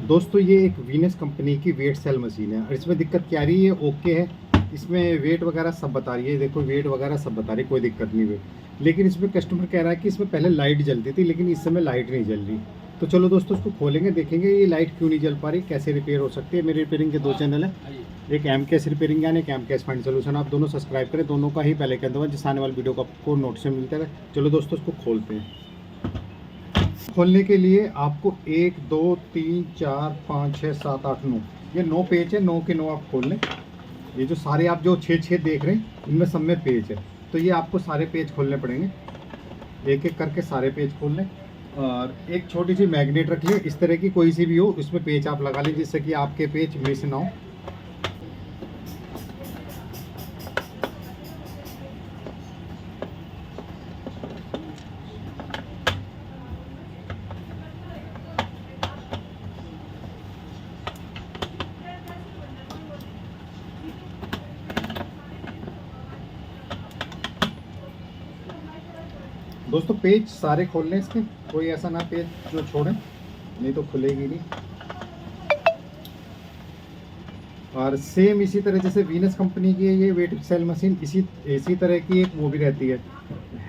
दोस्तों ये एक वीनस कंपनी की वेट सेल मशीन है और इसमें दिक्कत क्या आ रही है, ओके है। इसमें वेट वगैरह सब बता रही है, देखो वेट वगैरह सब बता रही है, कोई दिक्कत नहीं वेट। लेकिन इसमें कस्टमर कह रहा है कि इसमें पहले लाइट जलती थी लेकिन इस समय लाइट नहीं जल रही। तो चलो दोस्तों इसको खोलेंगे, देखेंगे ये लाइट क्यों नहीं जल पा रही, कैसे रिपेयर हो सकती है। मेरे रिपेयरिंग के 2 चैनल है, एक एम कैश रिपेयरिंग यानी एक एम कैश फाइंड सोल्यूशन। आप दोनों सब्सक्राइब करें, दोनों का ही पहले कह दूँगा जिस आने वाली वीडियो को आपको नोटिफिकेशन मिलता है। चलो दोस्तों इसको खोलते हैं। खोलने के लिए आपको 1 2 3 4 5 6 7 8 9 ये 9 पेज है, 9 के 9 आप खोल लें। ये जो सारे आप जो 6 देख रहे हैं इनमें सब में पेज है, तो ये आपको सारे पेज खोलने पड़ेंगे। एक एक करके सारे पेज खोल लें और एक छोटी सी मैग्नेट रख लें, इस तरह की कोई सी भी हो, इसमें पेज आप लगा लें जिससे कि आपके पेज मिस ना हो। दोस्तों पेज सारे खोल लें इसके, कोई ऐसा ना पेज जो छोड़ें, नहीं तो खुलेगी नहीं। और सेम इसी तरह जैसे वीनस कंपनी की है ये वेट सेल मशीन, इसी तरह की एक वो भी रहती है।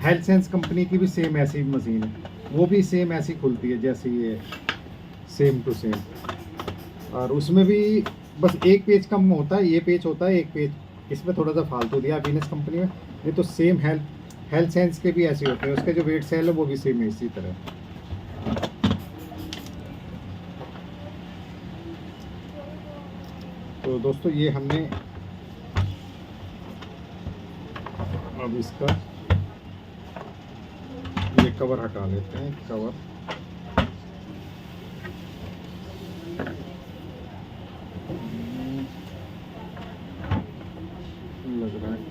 हेल्थ सेंस कंपनी की भी सेम ऐसी मशीन है, वो भी सेम ऐसी खुलती है जैसे ये, सेम टू सेम। और उसमें भी बस एक पेज कम होता है, ये पेज होता है एक पेज, इसमें थोड़ा सा फालतू दिया वीनस कंपनी में। नहीं तो सेम हेल्थ सेंस के भी ऐसे होते हैं, उसके जो वेट सेल है वो भी सेम है इसी तरह। तो दोस्तों ये हमने अब इसका ये कवर हटा लेते हैं, कवर लग रहा है।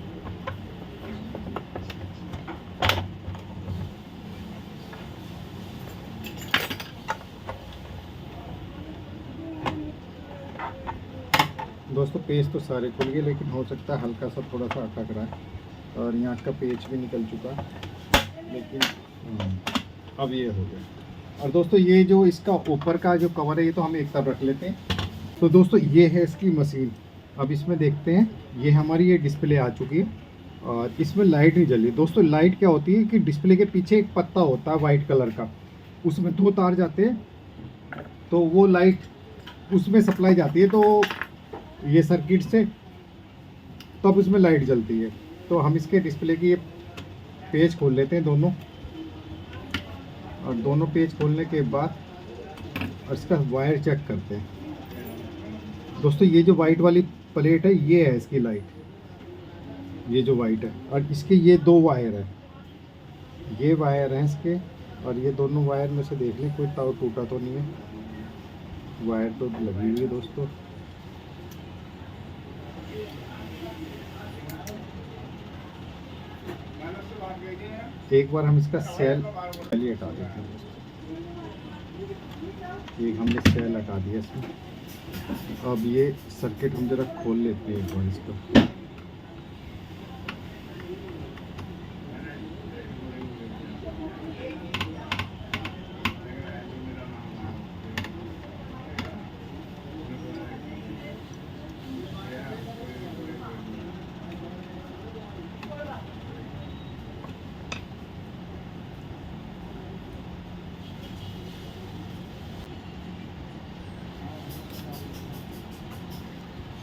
दोस्तों पेज तो सारे खुल गए लेकिन हो सकता है हल्का सा थोड़ा सा अटक रहा है और यहाँ का पेज भी निकल चुका है, लेकिन अब ये हो गया। और दोस्तों ये जो इसका ऊपर का जो कवर है ये तो हम एक तरफ रख लेते हैं। तो दोस्तों ये है इसकी मशीन, अब इसमें देखते हैं। ये हमारी ये डिस्प्ले आ चुकी है और इसमें लाइट नहीं जली। दोस्तों लाइट क्या होती है कि डिस्प्ले के पीछे एक पत्ता होता है वाइट कलर का, उसमें 2 तार जाते हैं, तो वो लाइट उसमें सप्लाई जाती है, तो ये सर्किट से तब उसमें लाइट जलती है। तो हम इसके डिस्प्ले की ये पेज खोल लेते हैं दोनों, और दोनों पेज खोलने के बाद और इसका वायर चेक करते हैं। दोस्तों ये जो वाइट वाली प्लेट है ये है इसकी लाइट, ये जो वाइट है, और इसके ये 2 वायर है, ये वायर हैं इसके, और ये दोनों वायर में से देख लें कोई तार टूटा तो नहीं है, वायर तो लगी हुई है दोस्तों। एक बार हम इसका सेल पहले हटा देते हैं। एक हमने सेल हटा दिया इसमें। अब ये सर्किट हम जरा खोल लेते हैं एक बार इसको।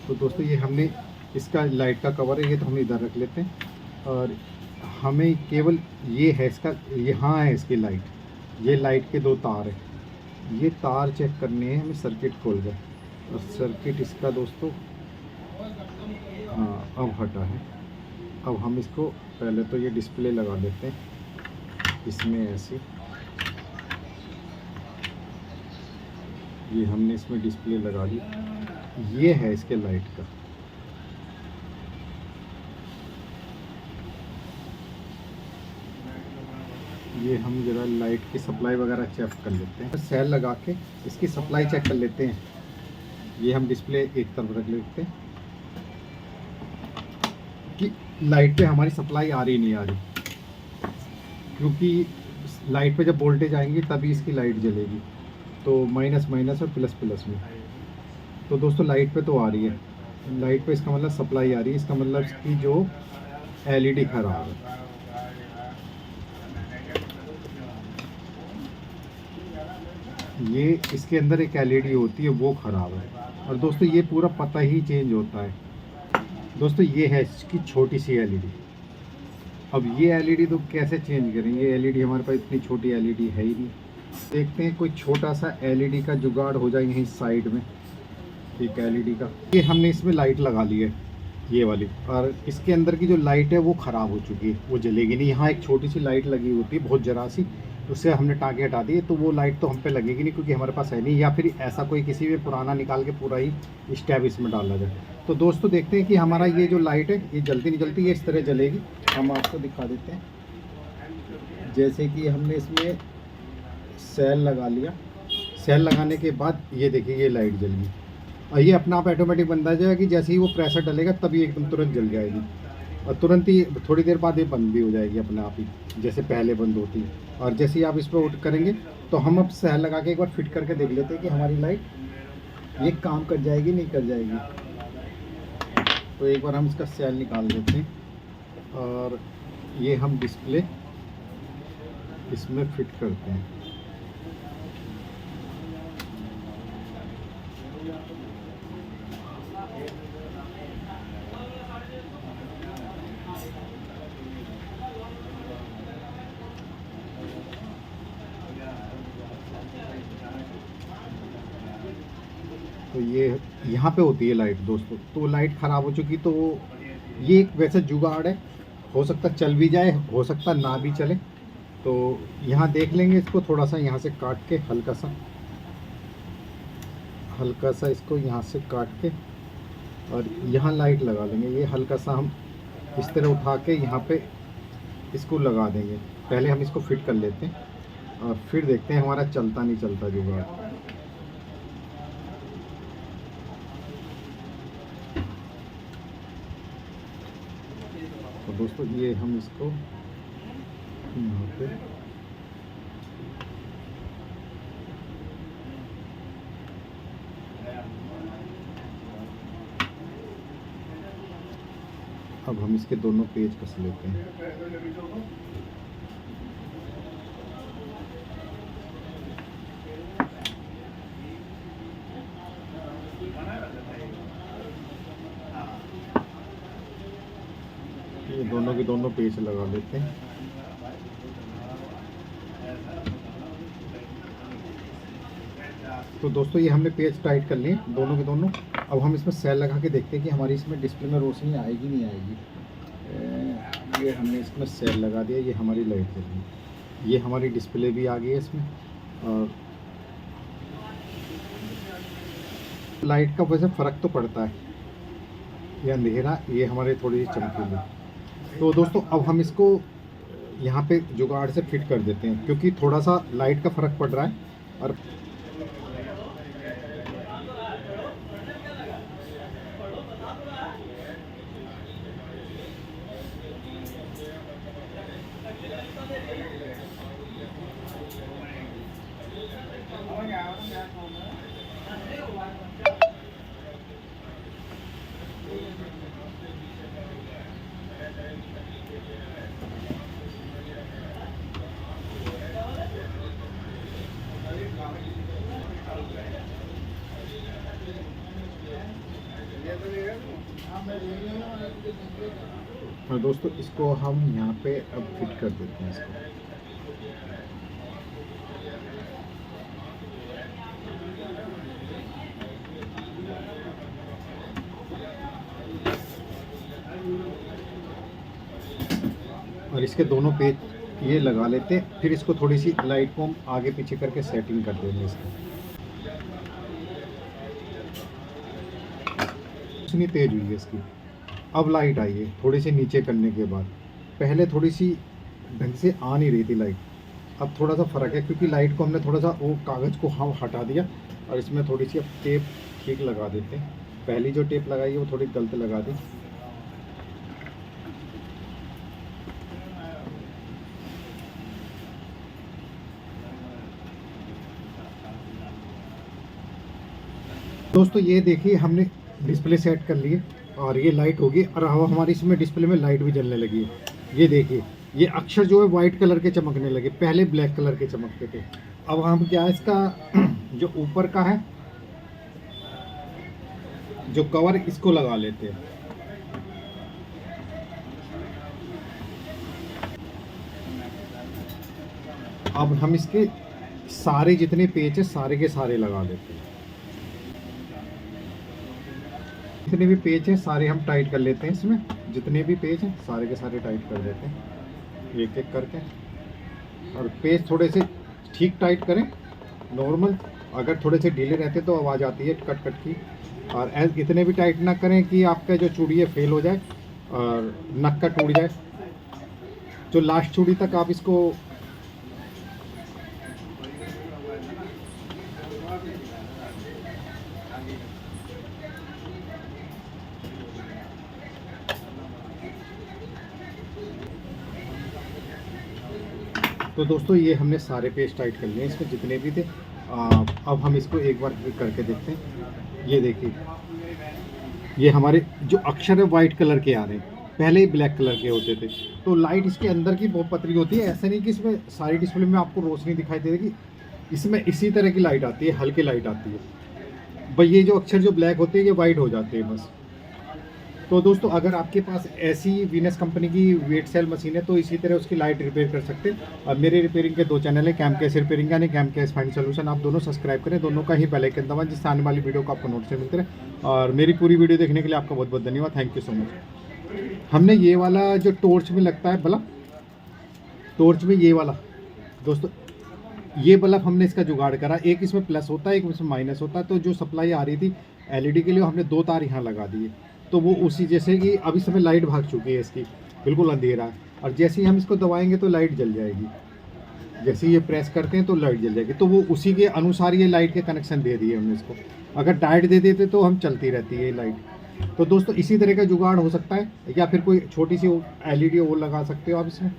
तो दोस्तों ये हमने इसका लाइट का कवर है, ये तो हम इधर रख लेते हैं। और हमें केवल ये है इसका, यहाँ है इसकी लाइट, ये लाइट के 2 तार है, ये तार चेक करने हैं हमें। सर्किट खोल गए और सर्किट इसका दोस्तों हाँ अब हटा है। अब हम इसको पहले तो ये डिस्प्ले लगा देते हैं इसमें ऐसे, ये हमने इसमें डिस्प्ले लगा दी। ये है इसके लाइट का, ये हम जरा लाइट की सप्लाई वगैरह चेक कर लेते हैं। सेल लगा के इसकी सप्लाई चेक कर लेते हैं। ये हम डिस्प्ले एक तरफ रख लेते हैं कि लाइट पे हमारी सप्लाई आ रही नहीं आ रही, क्योंकि लाइट पे जब वोल्टेज आएंगी तभी इसकी लाइट जलेगी। तो माइनस माइनस और प्लस प्लस में। तो दोस्तों लाइट पे तो आ रही है, लाइट पे इसका मतलब सप्लाई आ रही है, इसका मतलब इसकी जो एलईडी ख़राब है। ये इसके अंदर एक एलईडी होती है वो ख़राब है। और दोस्तों ये पूरा पता ही चेंज होता है। दोस्तों ये है इसकी छोटी सी एलईडी। अब ये एलईडी तो कैसे चेंज करें, ये एलईडी हमारे पास इतनी छोटी एलईडी है ही नहीं। देखते हैं कोई छोटा सा एलईडी का जुगाड़ हो जाए यहीं साइड में। एक एलईडी का ये हमने इसमें लाइट लगा ली है ये वाली, और इसके अंदर की जो लाइट है वो ख़राब हो चुकी है, वो जलेगी नहीं। यहाँ एक छोटी सी लाइट लगी होती है बहुत जरा सी, उससे हमने टाँगे हटा दिए, तो वो लाइट तो हम पे लगेगी नहीं क्योंकि हमारे पास है नहीं। या फिर ऐसा कोई किसी भी पुराना निकाल के पूरा ही स्टैब इसमें डाला जाए। तो दोस्तों देखते हैं कि हमारा ये जो लाइट है ये जल्दी नहीं जलती, ये इस तरह जलेगी। हम आपको दिखा देते हैं। जैसे कि हमने इसमें सेल लगा लिया, सेल लगाने के बाद ये देखिए ये लाइट जल गई, और ये अपना आप ऑटोमेटिक बंद आ जाएगा कि जैसे ही वो प्रेशर डलेगा तभी एकदम तुरंत जल जाएगी, और तुरंत ही थोड़ी देर बाद ये बंद भी हो जाएगी अपने आप ही, जैसे पहले बंद होती है। और जैसे ही आप इस पर उठ करेंगे तो हम अब सेल लगा के एक बार फिट करके देख लेते हैं कि हमारी लाइट ये काम कर जाएगी नहीं कर जाएगी। तो एक बार हम इसका सेल निकाल देते हैं और ये हम डिस्प्ले इसमें फिट करते हैं। तो ये यहाँ पे होती है लाइट दोस्तों, तो लाइट ख़राब हो चुकी, तो ये एक वैसे जुगाड़ है, हो सकता चल भी जाए, हो सकता ना भी चले। तो यहाँ देख लेंगे इसको, थोड़ा सा यहाँ से काट के हल्का सा इसको यहाँ से काट के और यहाँ लाइट लगा लेंगे। ये हल्का सा हम इस तरह उठा के यहाँ पे इसको लगा देंगे। पहले हम इसको फिट कर लेते हैं और फिर देखते हैं हमारा चलता नहीं चलता जुगाड़। तो दोस्तों ये हम इसको यहाँ पे अब हम इसके दोनों पेज कस लेते हैं। ये दोनों के दोनों पेज लगा लेते हैं। तो दोस्तों ये हमने पेज टाइट कर लिए दोनों के दोनों। अब हम इसमें सेल लगा के देखते हैं कि हमारी इसमें डिस्प्ले में रोशनी आएगी नहीं आएगी। ये हमने इसमें सेल लगा दिया, ये हमारी लाइट चल रही, ये हमारी डिस्प्ले भी आ गई है इसमें। और लाइट का वैसे फ़र्क तो पड़ता है, ये अंधेरा, ये हमारे थोड़ी सी चमकीली। तो दोस्तों अब हम इसको यहाँ पे जुगाड़ से फिट कर देते हैं क्योंकि थोड़ा सा लाइट का फ़र्क पड़ रहा है। और दोस्तों इसको हम यहाँ पे अब फिट कर देते हैं इसको। और इसके दोनों पेज ये लगा लेते हैं, फिर इसको थोड़ी सी लाइट को हम आगे पीछे करके सेटिंग कर देंगे इसको। इतनी तेज हुई है इसकी, अब लाइट आई है थोड़ी सी नीचे करने के बाद। पहले थोड़ी सी ढंग से आ नहीं रही थी लाइट, अब थोड़ा सा फ़र्क है क्योंकि लाइट को हमने थोड़ा सा वो कागज़ को हम हटा दिया और इसमें थोड़ी सी अब टेप ठीक लगा देते हैं। पहली जो टेप लगाई है वो थोड़ी गलत लगा दी। दोस्तों ये देखिए हमने डिस्प्ले सेट कर लिए और ये लाइट होगी और अब हमारी इसमें डिस्प्ले में लाइट भी जलने लगी है। ये देखिए ये अक्षर जो है वाइट कलर के चमकने लगे, पहले ब्लैक कलर के चमकते थे। अब हम क्या इसका जो ऊपर का है जो कवर इसको लगा लेते हैं। अब हम इसके सारे जितने पेच है सारे के सारे लगा देते हैं। जितने भी पेच हैं सारे हम टाइट कर लेते हैं। इसमें जितने भी पेच हैं सारे के सारे टाइट कर देते हैं एक एक करके। और पेच थोड़े से ठीक टाइट करें, नॉर्मल। अगर थोड़े से ढीले रहते तो आवाज़ आती है कट कट की। और इतने भी टाइट ना करें कि आपका जो चूड़ी है फेल हो जाए और नक का टूट जाए। जो लास्ट चूड़ी तक आप इसको तो दोस्तों ये हमने सारे पेज टाइट कर लिए इसमें जितने भी थे। अब हम इसको एक बार करके देखते हैं। ये देखिए ये हमारे जो अक्षर है वाइट कलर के आ रहे हैं, पहले ही ब्लैक कलर के होते थे। तो लाइट इसके अंदर की बहुत पतली होती है, ऐसा नहीं कि इसमें सारी डिस्प्ले में आपको रोशनी दिखाई दे देगी। इसमें इसी तरह की लाइट आती है, हल्की लाइट आती है भाई। ये जो अक्षर जो ब्लैक होते हैं ये वाइट हो जाते हैं बस। तो दोस्तों अगर आपके पास ऐसी वीनस कंपनी की वेट सेल मशीन है तो इसी तरह उसकी लाइट रिपेयर कर सकते हैं। अब मेरे रिपेयरिंग के 2 चैनल है, कैम कैश रिपेयरिंग यानी कैम कैश फाइन सोल्यूशन। आप दोनों सब्सक्राइब करें, दोनों का ही बेल आइकन दबाएं जिससे आने वाली वीडियो को आपको नोटिफिकेशन मिलते रहे। और मेरी पूरी वीडियो देखने के लिए आपका बहुत बहुत धन्यवाद। Thank you so much. हमने ये वाला जो टॉर्च में लगता है बल्ब, टॉर्च में ये वाला दोस्तों ये बल्ब हमने इसका जुगाड़ करा। एक इसमें प्लस होता है, एक इसमें माइनस होता है। तो जो सप्लाई आ रही थी एलईडी के लिए हमने 2 तार यहाँ लगा दिए। तो वो उसी जैसे कि अभी समय लाइट भाग चुकी है इसकी, बिल्कुल अंधेरा है। और जैसे ही हम इसको दबाएंगे तो लाइट जल जाएगी। जैसे ही ये प्रेस करते हैं तो लाइट जल जाएगी। तो वो उसी के अनुसार ये लाइट के कनेक्शन दे दिए हमने इसको। अगर डायरेक्ट दे देते तो हम चलती रहती है ये लाइट। तो दोस्तों इसी तरह का जुगाड़ हो सकता है, या फिर कोई छोटी सी एलईडी वो लगा सकते हो आप इसमें।